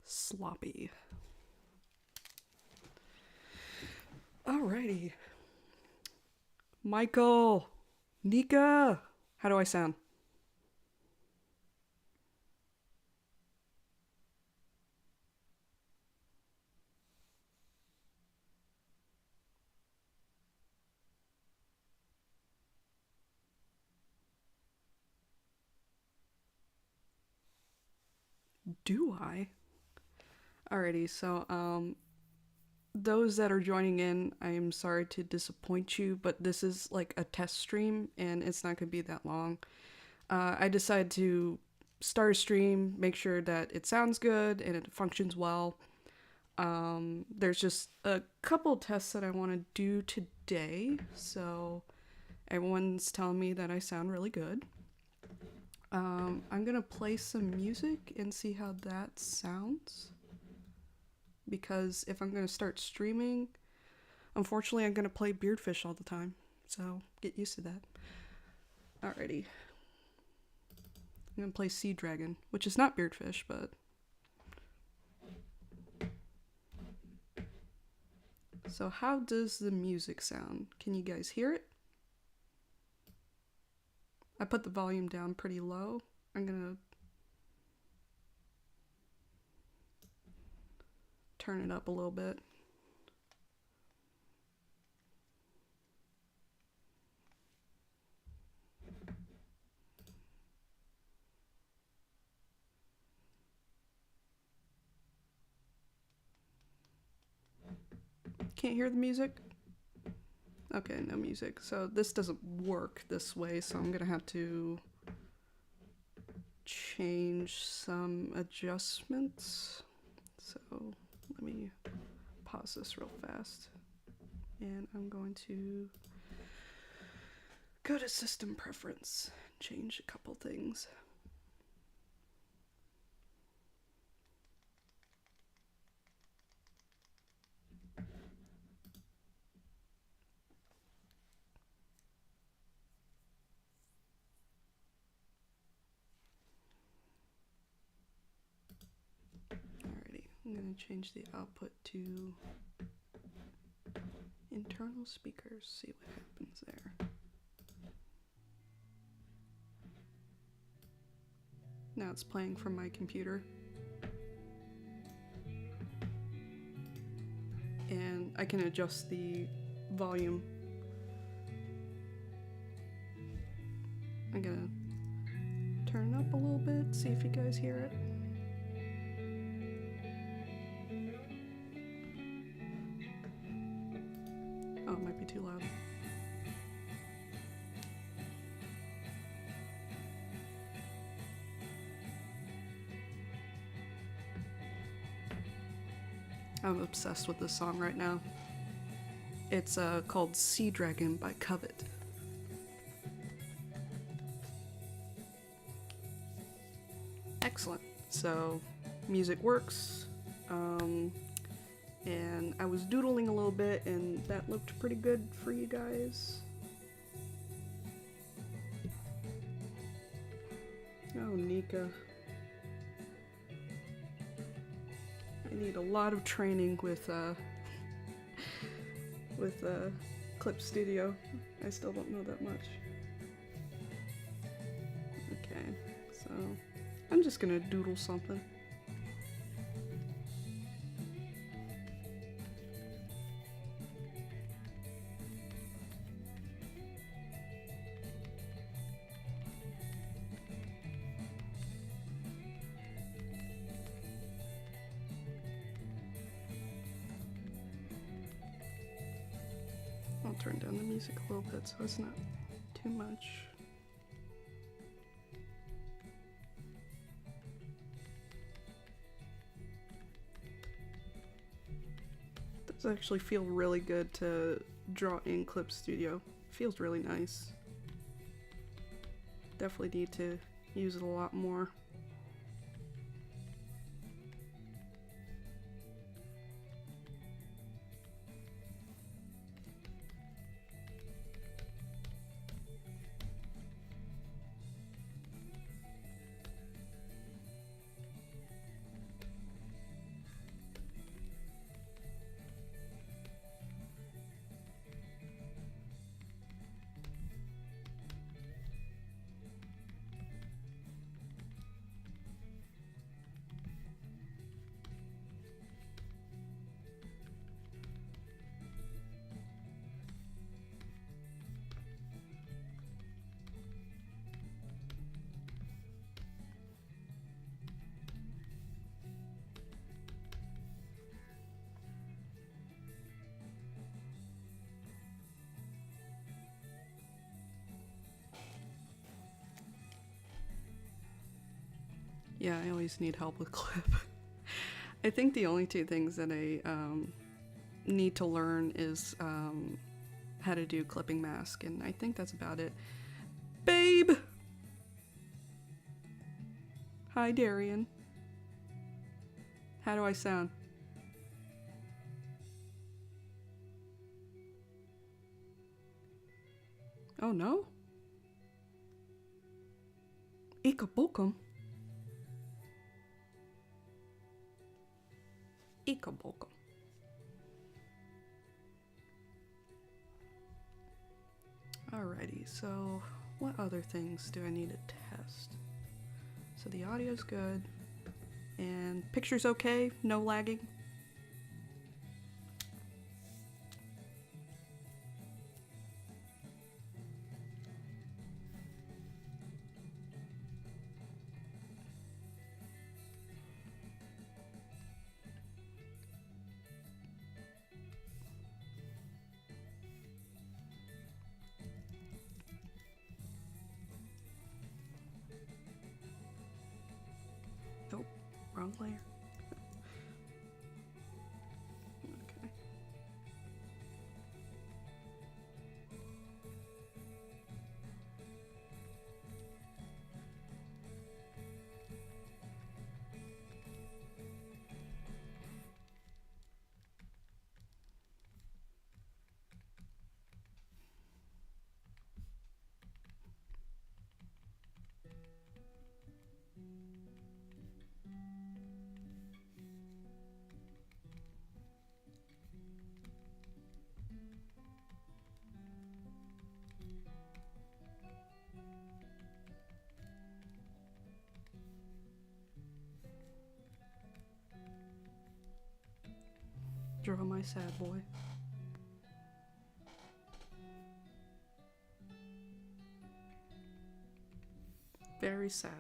sloppy. Alrighty. Michael, Nika, how do I sound? Do I? Alrighty, so those that are joining in, I am sorry to disappoint you, but this is like a test stream and it's not going to be that long. I decided to start a stream, make sure that it sounds good and it functions well. There's just a couple tests that I want to do today, so everyone's telling me that I sound really good. I'm gonna play some music and see how that sounds. Because if I'm gonna start streaming, unfortunately, I'm gonna play Beardfish all the time. So get used to that. Alrighty. I'm gonna play Sea Dragon, which is not Beardfish, but. So, how does the music sound? Can you guys hear it? I put the volume down pretty low. I'm gonna turn it up a little bit. Can't hear the music? Okay, no music. So this doesn't work this way, so I'm gonna have to change some adjustments. So let me pause this real fast. And I'm going to go to system preference, change a couple things. I'm going to change the output to internal speakers, see what happens there. Now it's playing from my computer. And I can adjust the volume. I'm going to turn it up a little bit, see if you guys hear it. Oh, it might be too loud. I'm obsessed with this song right now. It's called Sea Dragon by Covet. Excellent. So, music works. And I was doodling a little bit, and that looked pretty good for you guys. Oh, Nika. I need a lot of training with Clip Studio. I still don't know that much. Okay, so I'm just gonna doodle something. I'll turn down the music a little bit so it's not too much. It does actually feel really good to draw in Clip Studio. Feels really nice. Definitely need to use it a lot more. Yeah, I always need help with clip. I think the only two things that I need to learn is how to do clipping mask, and I think that's about it. Babe! Hi, Darian. How do I sound? Oh no? Ikabokum? Ikabokum. Alrighty, so what other things do I need to test? So the audio's good, and picture's okay, no lagging. Nope, wrong layer. Okay. Draw my sad boy. Very sad.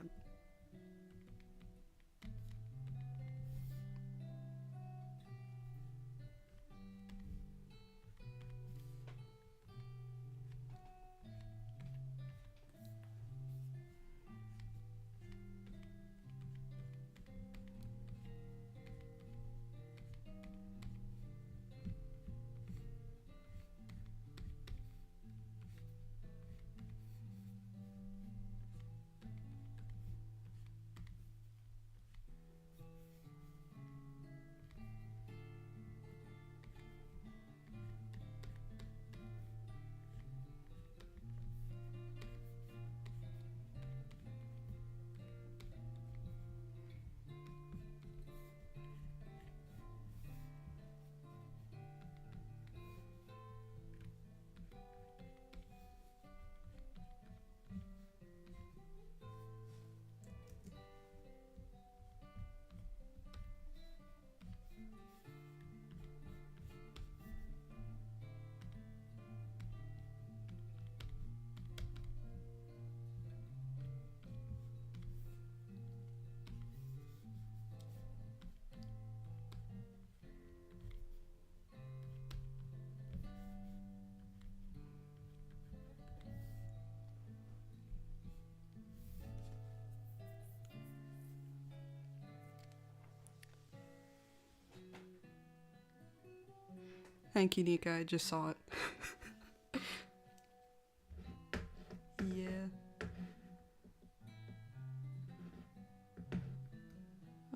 Thank you, Nika. I just saw it. Yeah.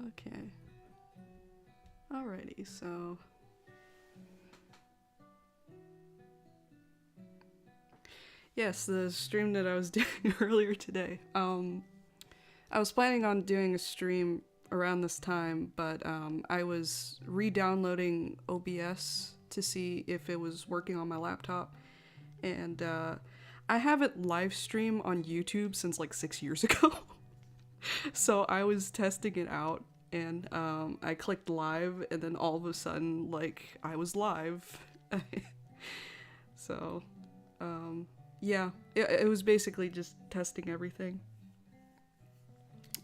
Okay. Alrighty, so... Yes, the stream that I was doing earlier today. I was planning on doing a stream around this time, but I was re-downloading OBS to see if it was working on my laptop, and I haven't live streamed on YouTube since like 6 years ago. So I was testing it out, and I clicked live, and then all of a sudden, like, I was live. So yeah, it was basically just testing everything.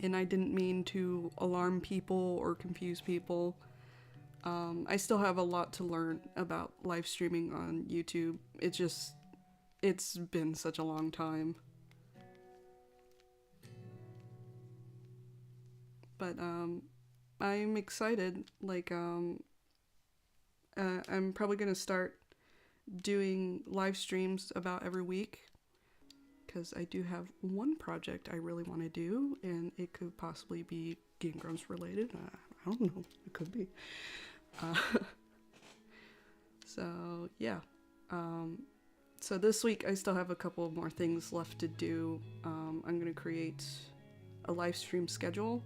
And I didn't mean to alarm people or confuse people. I still have a lot to learn about live streaming on YouTube. It's been such a long time. But I'm excited. Like I'm probably gonna start doing live streams about every week because I do have one project I really want to do, and it could possibly be Game Grumps related. I don't know. It could be. Uh, so yeah. So this week I still have a couple more things left to do. I'm gonna create a live stream schedule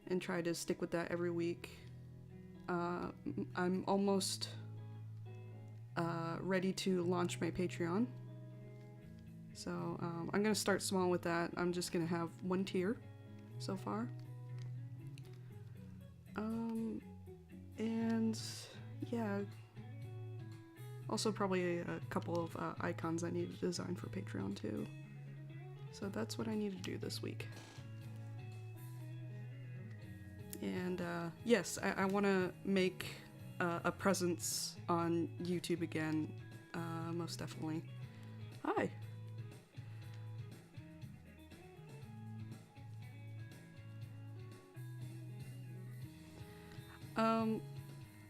and try to stick with that every week. I'm almost ready to launch my Patreon. So I'm gonna start small with that. I'm just gonna have one tier so far. And yeah, also probably a couple of icons I need to design for Patreon too. So that's what I need to do this week. And yes, I want to make a presence on YouTube again, most definitely. Hi.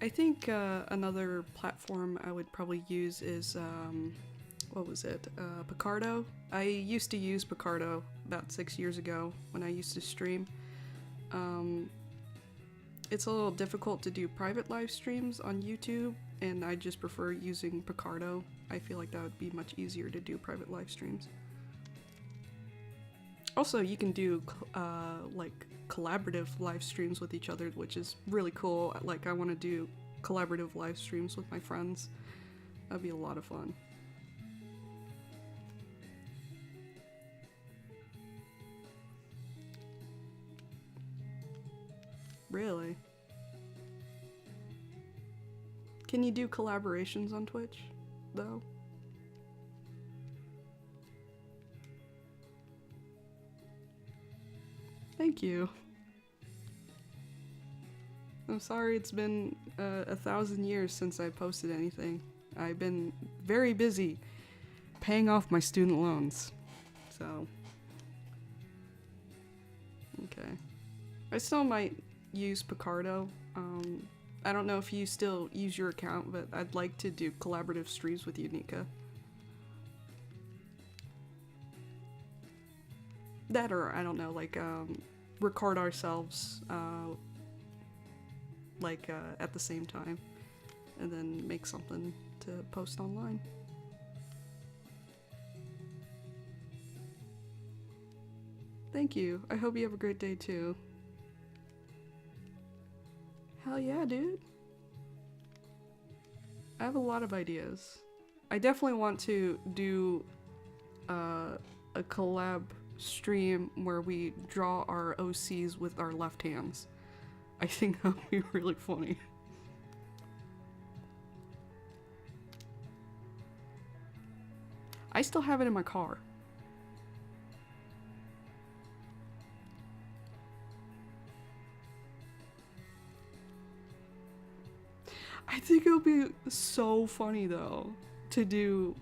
I think another platform I would probably use is, what was it? Picardo. I used to use Picardo about 6 years ago when I used to stream. It's a little difficult to do private live streams on YouTube, and I just prefer using Picardo. I feel like that would be much easier to do private live streams. Also, you can do like collaborative live streams with each other, which is really cool. Like, I want to do collaborative live streams with my friends. That'd be a lot of fun. Really? Can you do collaborations on Twitch, though? Thank you. I'm sorry it's been 1,000 years since I posted anything. I've been very busy paying off my student loans. So, okay. I still might use Picardo. I don't know if you still use your account, but I'd like to do collaborative streams with you, Nika. That, or I don't know, like record ourselves like at the same time and then make something to post online. Thank you. I hope you have a great day too. Hell yeah, dude. I have a lot of ideas. I definitely want to do a collab stream where we draw our OCs with our left hands. I think that would be really funny. I still have it in my car. I think it would be so funny though to do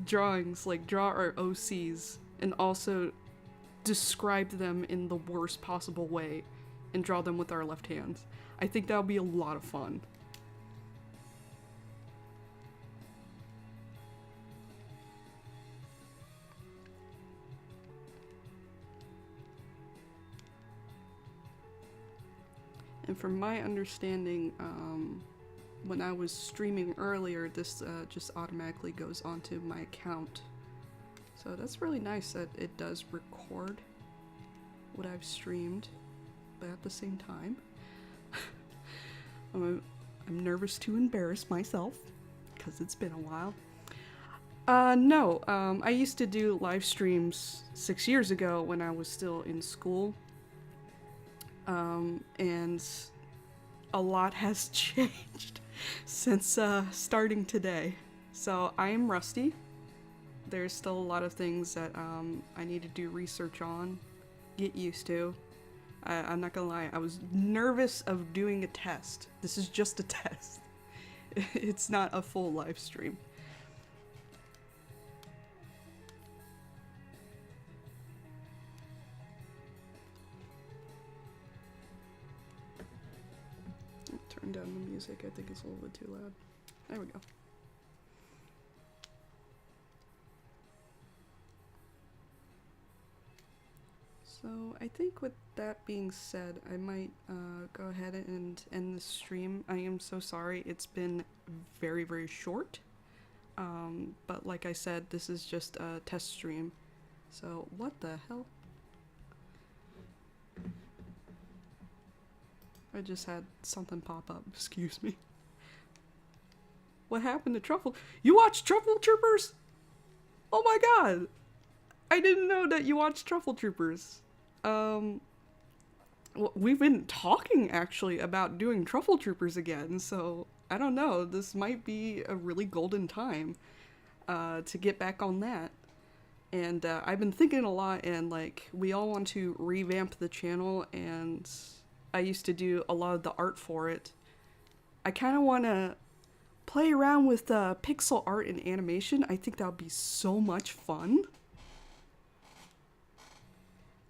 drawings, like draw our OCs and also describe them in the worst possible way and draw them with our left hands. I think that would be a lot of fun. And from my understanding, when I was streaming earlier, this just automatically goes onto my account. So that's really nice that it does record what I've streamed, but at the same time, I'm nervous to embarrass myself, because it's been a while. No, I used to do live streams 6 years ago when I was still in school. And a lot has changed since starting today. So I am rusty. There's still a lot of things that I need to do research on, get used to. I'm not gonna lie, I was nervous of doing a test. This is just a test. It's not a full live stream. turn down the music. I think it's a little bit too loud. There we go. So I think with that being said, I might go ahead and end the stream. I am so sorry. It's been very, very short. But like I said, this is just a test stream. So what the hell? I just had something pop up. Excuse me. What happened to Truffle? You watched Truffle Troopers? Oh my god! I didn't know that you watched Truffle Troopers. Well, we've been talking actually about doing Truffle Troopers again, so I don't know. This might be a really golden time to get back on that. And I've been thinking a lot, and like we all want to revamp the channel, and I used to do a lot of the art for it. I kind of want to play around with pixel art and animation. I think that would be so much fun.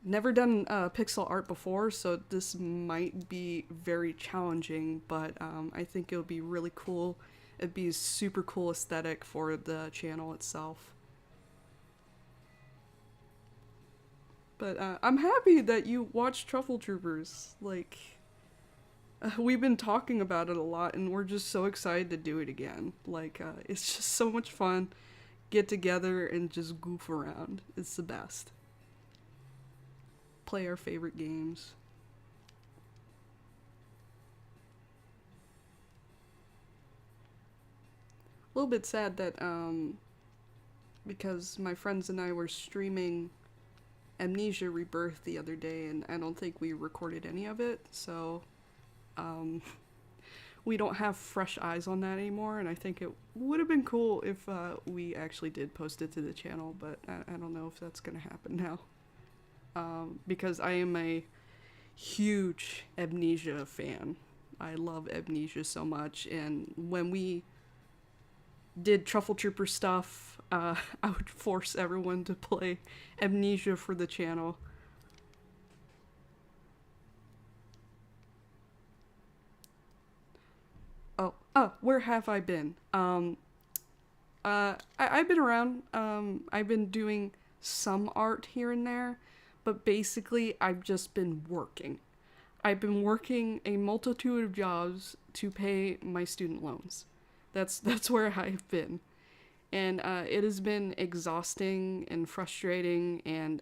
Never done pixel art before, so this might be very challenging, but I think it would be really cool. It'd be a super cool aesthetic for the channel itself. But I'm happy that you watched Truffle Troopers. Like, we've been talking about it a lot, and we're just so excited to do it again. Like, it's just so much fun. Get together and just goof around. It's the best. Play our favorite games. A little bit sad that, because my friends and I were streaming Amnesia Rebirth the other day, and I don't think we recorded any of it, so we don't have fresh eyes on that anymore, and I think it would have been cool if we actually did post it to the channel, but I don't know if that's gonna happen now. Because I am a huge Amnesia fan. I love Amnesia so much, and when we did Truffle Trooper stuff, I would force everyone to play Amnesia for the channel. Oh, where have I been? I've been around. I've been doing some art here and there, but basically I've just been working. I've been working a multitude of jobs to pay my student loans. That's where I've been. And it has been exhausting and frustrating, and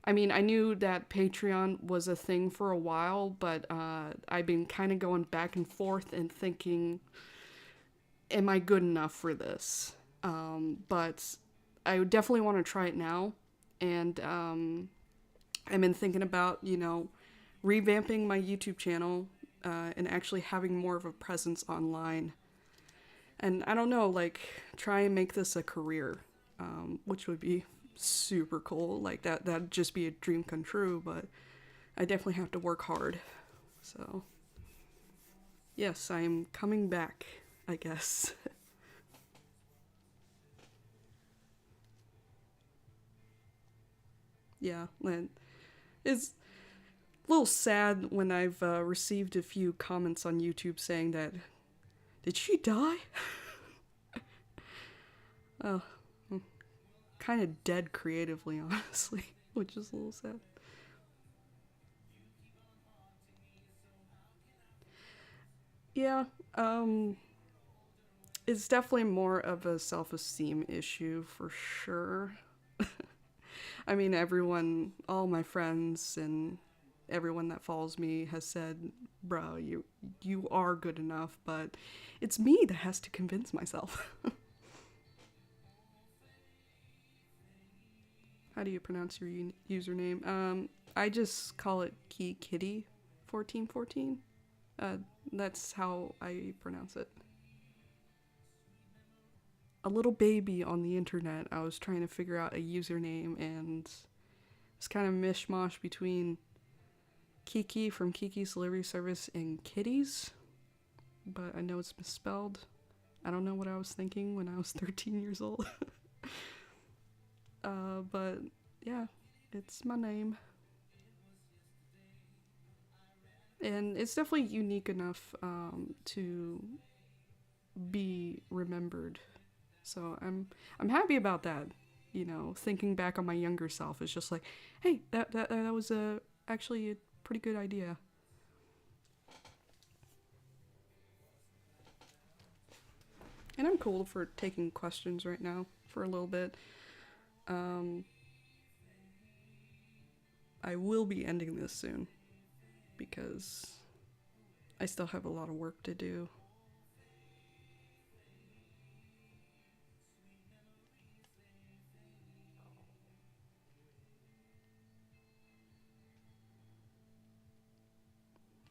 I mean, I knew that Patreon was a thing for a while, but I've been kind of going back and forth and thinking, am I good enough for this? But I definitely want to try it now, and I've been thinking about, you know, revamping my YouTube channel and actually having more of a presence online. And I don't know, like, try and make this a career, which would be super cool. Like, that'd just be a dream come true, but I definitely have to work hard. So, yes, I am coming back, I guess. Yeah, and it's a little sad when I've received a few comments on YouTube saying that, did she die? Oh, kind of dead creatively, honestly, which is a little sad. Yeah, it's definitely more of a self-esteem issue for sure. I mean, everyone, all my friends and everyone that follows me has said, bro, you are good enough, but it's me that has to convince myself. How do you pronounce your username? I just call it Key Kitty 1414. That's how I pronounce it. A little baby on the internet, I was trying to figure out a username, and it's kind of mishmash between Kiki from Kiki's Delivery Service and Kitties, but I know it's misspelled. I don't know what I was thinking when I was 13 years old. But yeah, it's my name. And it's definitely unique enough to be remembered. So I'm happy about that. You know, thinking back on my younger self is just like, hey, that was actually a pretty good idea. And I'm cool for taking questions right now for a little bit. Um, I will be ending this soon because I still have a lot of work to do.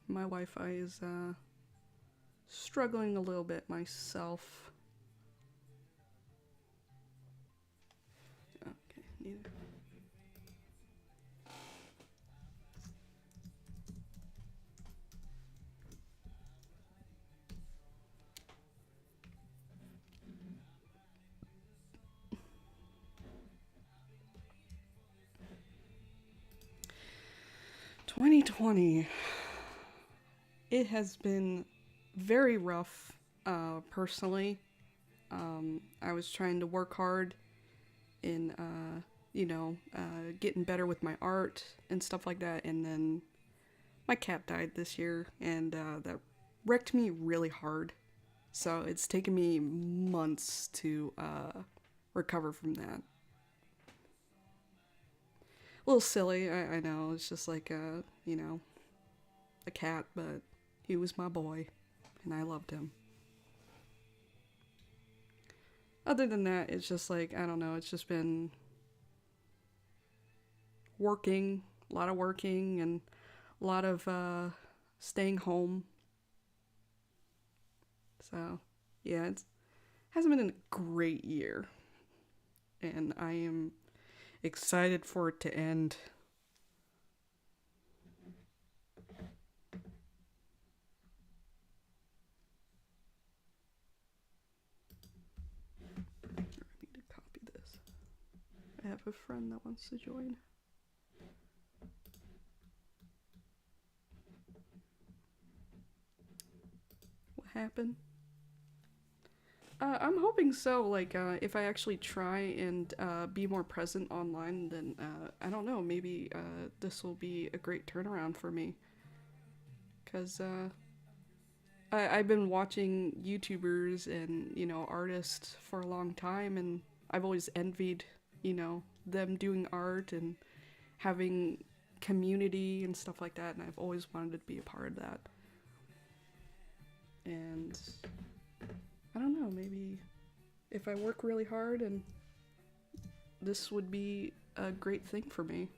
My Wi-Fi is struggling a little bit myself. Okay, neither. "2020. It has been very rough, personally. I was trying to work hard in, getting better with my art and stuff like that, and then my cat died this year, and that wrecked me really hard. So it's taken me months to recover from that. A little silly, I know. It's just like, a cat, but he was my boy, and I loved him. Other than that, it's just like, I don't know, it's just been working, a lot of working, and a lot of staying home. So, yeah, it hasn't been a great year, and I am excited for it to end. I need to copy this. I have a friend that wants to join. What happened? I'm hoping so. Like, if I actually try and be more present online, then I don't know. Maybe this will be a great turnaround for me. Cause I've been watching YouTubers and artists for a long time, and I've always envied them doing art and having community and stuff like that, and I've always wanted to be a part of that. And I don't know, maybe if I work really hard, and this would be a great thing for me.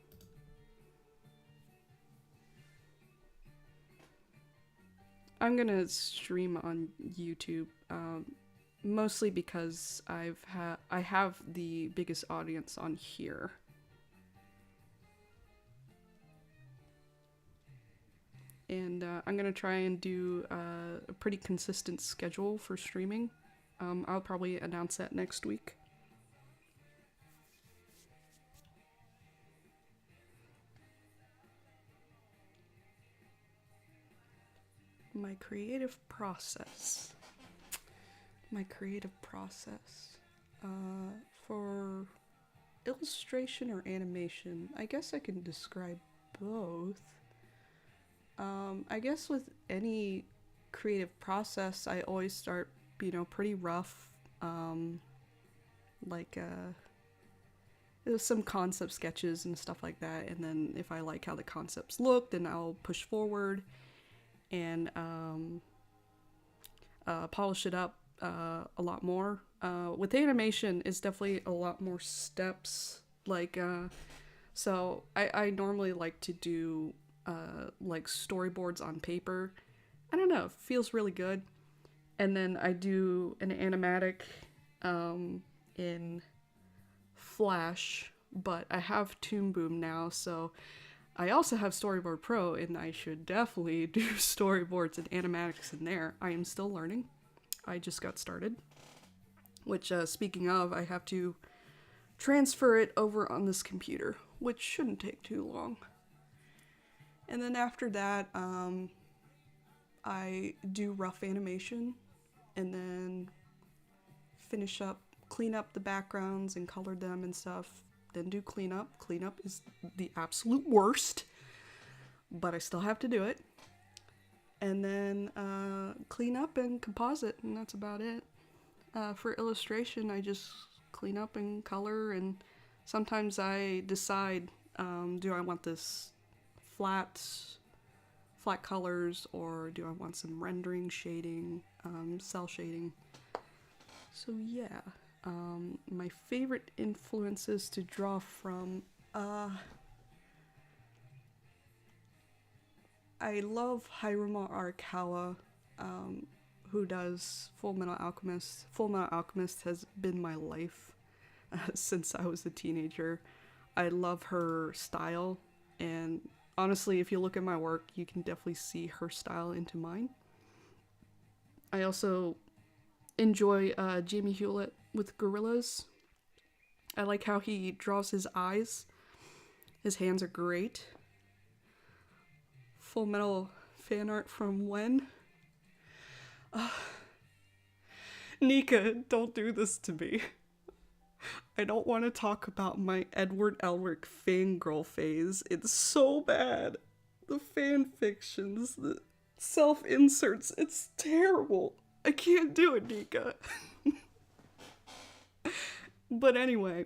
I'm gonna stream on YouTube, mostly because I have the biggest audience on here. And I'm gonna try and do a pretty consistent schedule for streaming. I'll probably announce that next week. My creative process. My creative process. For illustration or animation, I guess I can describe both. I guess with any creative process, I always start, pretty rough. Like, there's some concept sketches and stuff like that, and then if I like how the concepts look, then I'll push forward and polish it up a lot more. With animation, it's definitely a lot more steps. Like, so I normally like to do like storyboards on paper. I don't know, it feels really good. And then I do an animatic in Flash, but I have Toon Boom now, so I also have Storyboard Pro, and I should definitely do storyboards and animatics in there. I am still learning. I just got started. Which, speaking of, I have to transfer it over on this computer, which shouldn't take too long. And then after that, I do rough animation and then finish up, clean up the backgrounds and color them and stuff. Then do cleanup. Cleanup is the absolute worst, but I still have to do it. And then clean up and composite, and that's about it. For illustration, I just clean up and color, and sometimes I decide, do I want this flat colors, or do I want some rendering, shading, cell shading. So yeah, my favorite influences to draw from, I love Hiruma Arakawa, who does Full Metal Alchemist. Full Metal Alchemist has been my life since I was a teenager. I love her style, and honestly, if you look at my work, you can definitely see her style into mine. I also enjoy Jamie Hewlett with Gorillas. I like how he draws his eyes. His hands are great. Full Metal fan art from when? Nika, don't do this to me. I don't want to talk about my Edward Elric fangirl phase. It's so bad. The fan fictions, the self-inserts, it's terrible. I can't do it, Nika. But anyway,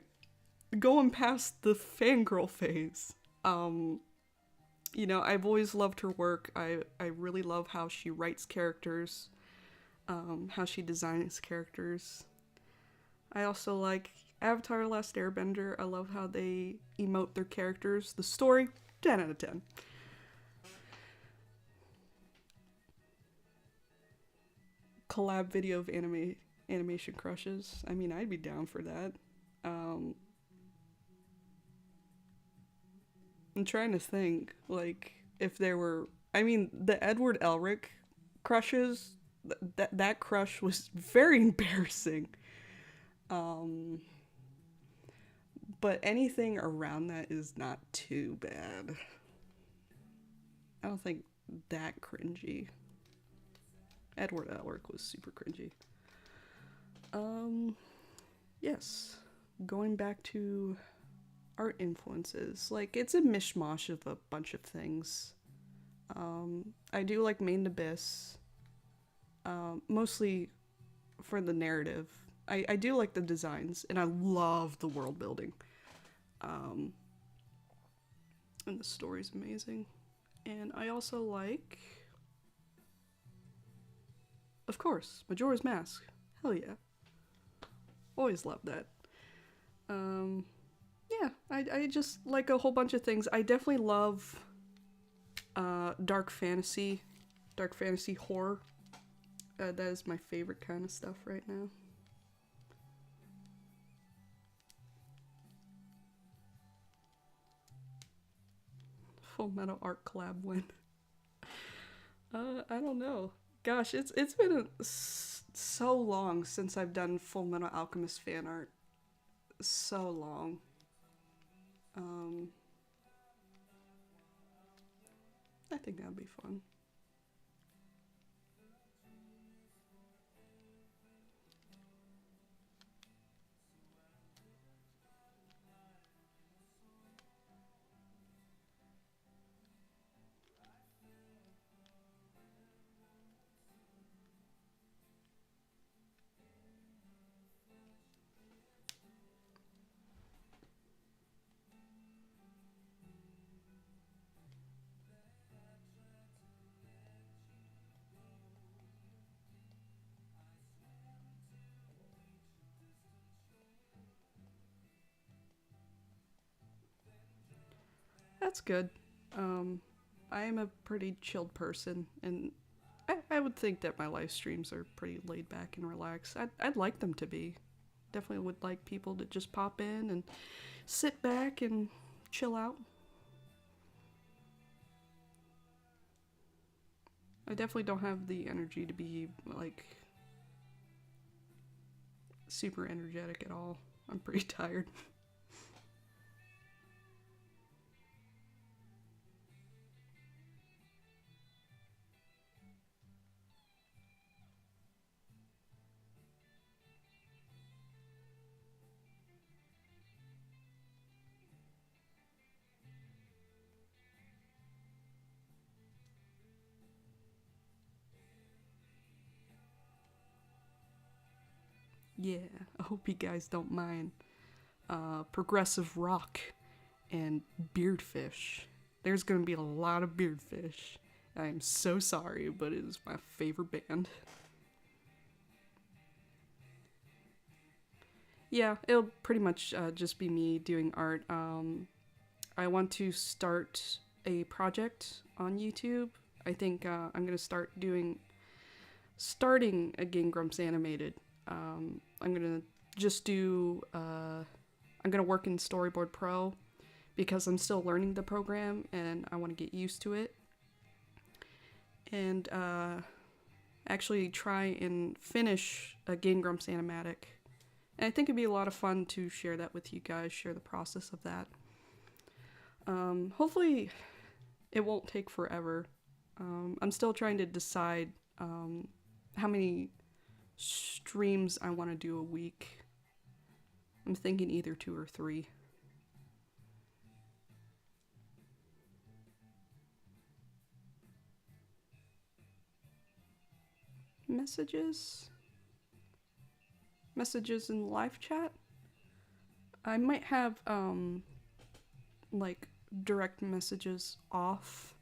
going past the fangirl phase, you know, I've always loved her work. I really love how she writes characters, how she designs characters. I also like Avatar: The Last Airbender. I love how they emote their characters. The story, 10 out of 10. Collab video of animation crushes. I mean, I'd be down for that. I'm trying to think, like, if there were... I mean, the Edward Elric crushes, that crush was very embarrassing. But anything around that is not too bad. I don't think that cringy. Edward Elric was super cringy. Yes. Going back to art influences. Like, it's a mishmash of a bunch of things. I do like Main Abyss. Mostly for the narrative. I do like the designs, and I love the world building. And the story's amazing. And I also like, of course, Majora's Mask. Hell yeah. Always loved that. Yeah, I just like a whole bunch of things. I definitely love dark fantasy horror. That is my favorite kind of stuff right now. Full Metal Art collab win. I don't know. Gosh, it's been so long since I've done Full Metal Alchemist fan art. So long. I think that'd be fun. That's good. I am a pretty chilled person, and I would think that my live streams are pretty laid back and relaxed. I'd like them to be. Definitely would like people to just pop in and sit back and chill out. I definitely don't have the energy to be, like, super energetic at all. I'm pretty tired. Yeah, I hope you guys don't mind. Progressive rock and beardfish. There's gonna be a lot of beardfish. I'm so sorry, but it is my favorite band. Yeah, it'll pretty much just be me doing art. I want to start a project on YouTube. I think I'm gonna starting a Game Grumps animated. I'm gonna just do. I'm gonna work in Storyboard Pro because I'm still learning the program and I want to get used to it. And actually try and finish a Game Grumps animatic. And I think it'd be a lot of fun to share that with you guys, share the process of that. Hopefully it won't take forever. I'm still trying to decide how many streams I want to do a week. I'm thinking either 2 or 3. Messages in live chat. I might have like direct messages off.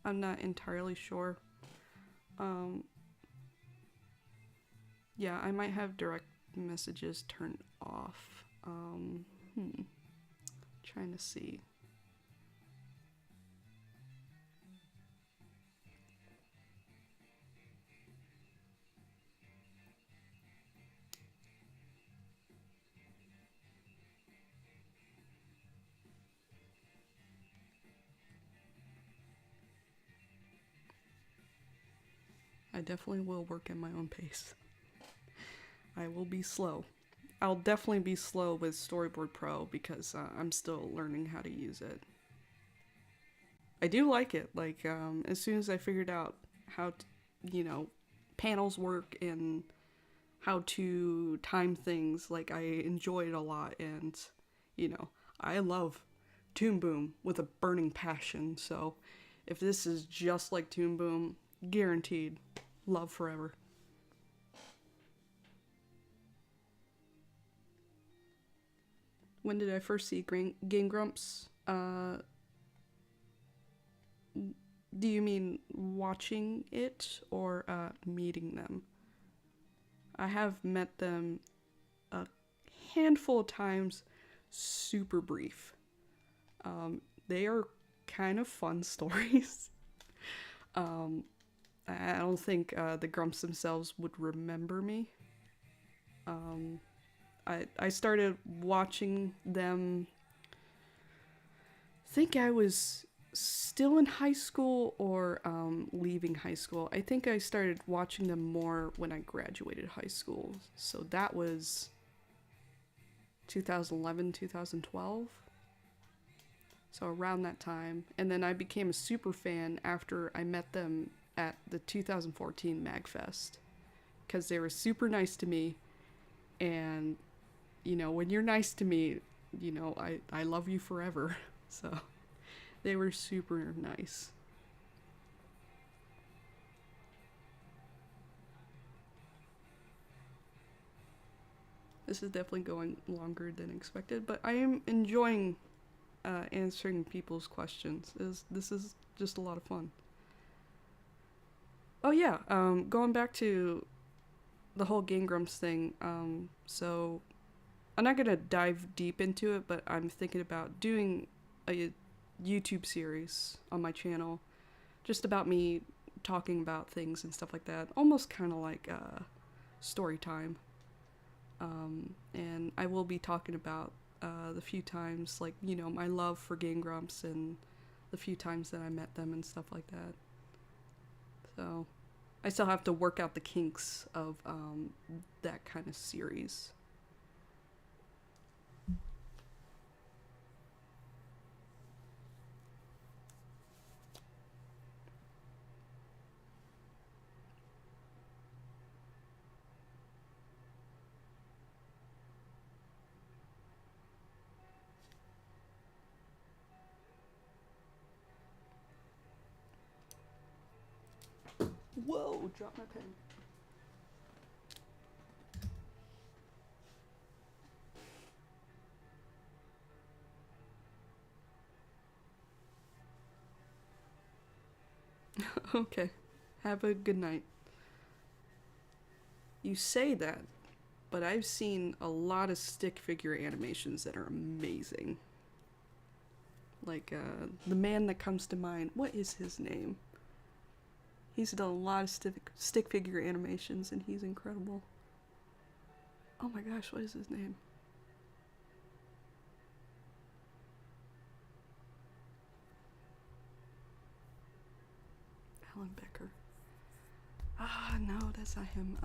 I'm not entirely sure. Yeah, I might have direct messages turned off. Trying to see. I definitely will work at my own pace. I will be slow. I'll definitely be slow with Storyboard Pro because I'm still learning how to use it. I do like it. Like, as soon as I figured out how, panels work and how to time things, like, I enjoy it a lot. And, I love Toon Boom with a burning passion. So, if this is just like Toon Boom, guaranteed, love forever. When did I first see Game Grumps? Do you mean watching it or meeting them? I have met them a handful of times, super brief. They are kind of fun stories. I don't think the Grumps themselves would remember me. I started watching them. I think I was still in high school or leaving high school. I think I started watching them more when I graduated high school. So that was 2011, 2012. So around that time. And then I became a super fan after I met them at the 2014 MagFest. Because they were super nice to me. And, when you're nice to me, I love you forever. So they were super nice. This is definitely going longer than expected, but I am enjoying answering people's questions. This is just a lot of fun. Oh yeah, going back to the whole Game Grumps thing. So I'm not gonna dive deep into it, but I'm thinking about doing a YouTube series on my channel, just about me talking about things and stuff like that. Almost kind of like story time. And I will be talking about the few times, like, my love for Game Grumps and the few times that I met them and stuff like that. So I still have to work out the kinks of that kind of series. Whoa, drop my pen. Okay. Have a good night. You say that, but I've seen a lot of stick figure animations that are amazing. Like, the man that comes to mind, what is his name? He's done a lot of stick figure animations, and he's incredible. Oh my gosh, what is his name? Alan Becker. Ah, no, that's not him.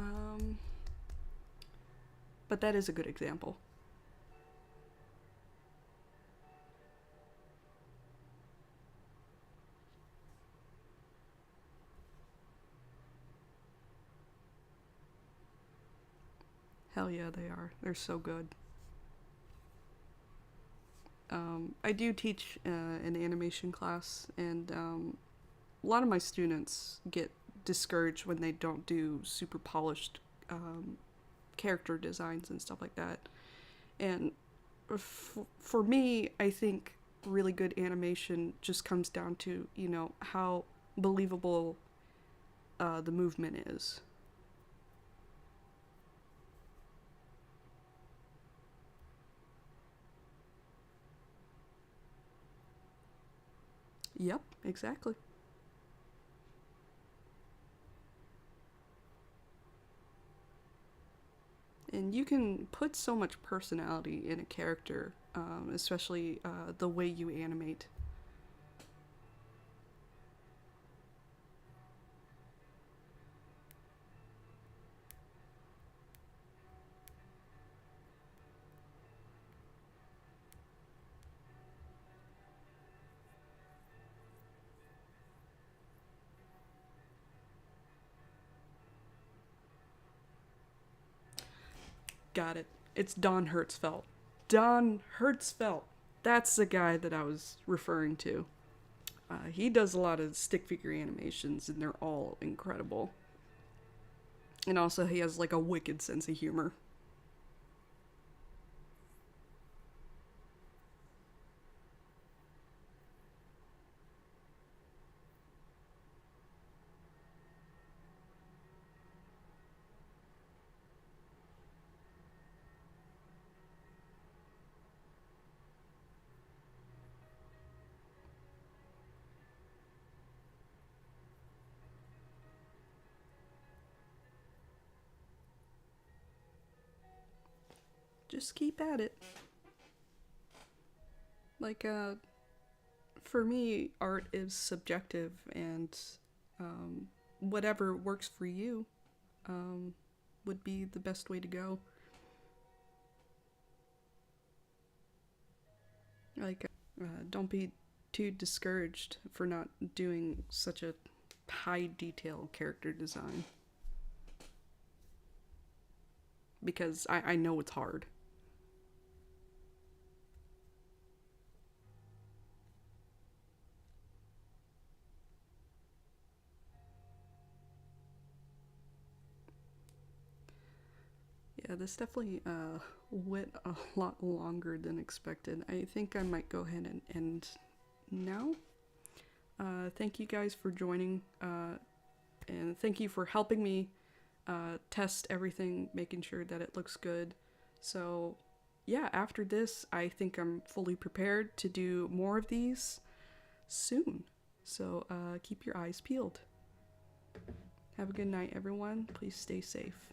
But that is a good example. Hell yeah, they are. They're so good. I do teach an animation class, and a lot of my students get discouraged when they don't do super polished character designs and stuff like that. And for me, I think really good animation just comes down to, you know, how believable the movement is. Yep, exactly. And you can put so much personality in a character, especially the way you animate. Got it. It's Don Hertzfeldt. Don Hertzfeldt. That's the guy that I was referring to. He does a lot of stick figure animations, and they're all incredible. And also, he has like a wicked sense of humor. Just keep at it. Like, for me, art is subjective, and whatever works for you um, would be the best way to go. Like, don't be too discouraged for not doing such a high detail character design because I know it's hard. Yeah, this definitely went a lot longer than expected. I think I might go ahead and end now. Thank you guys for joining, and thank you for helping me test everything, making sure that it looks good. So, yeah, after this, I think I'm fully prepared to do more of these soon. So, keep your eyes peeled. Have a good night, everyone. Please stay safe.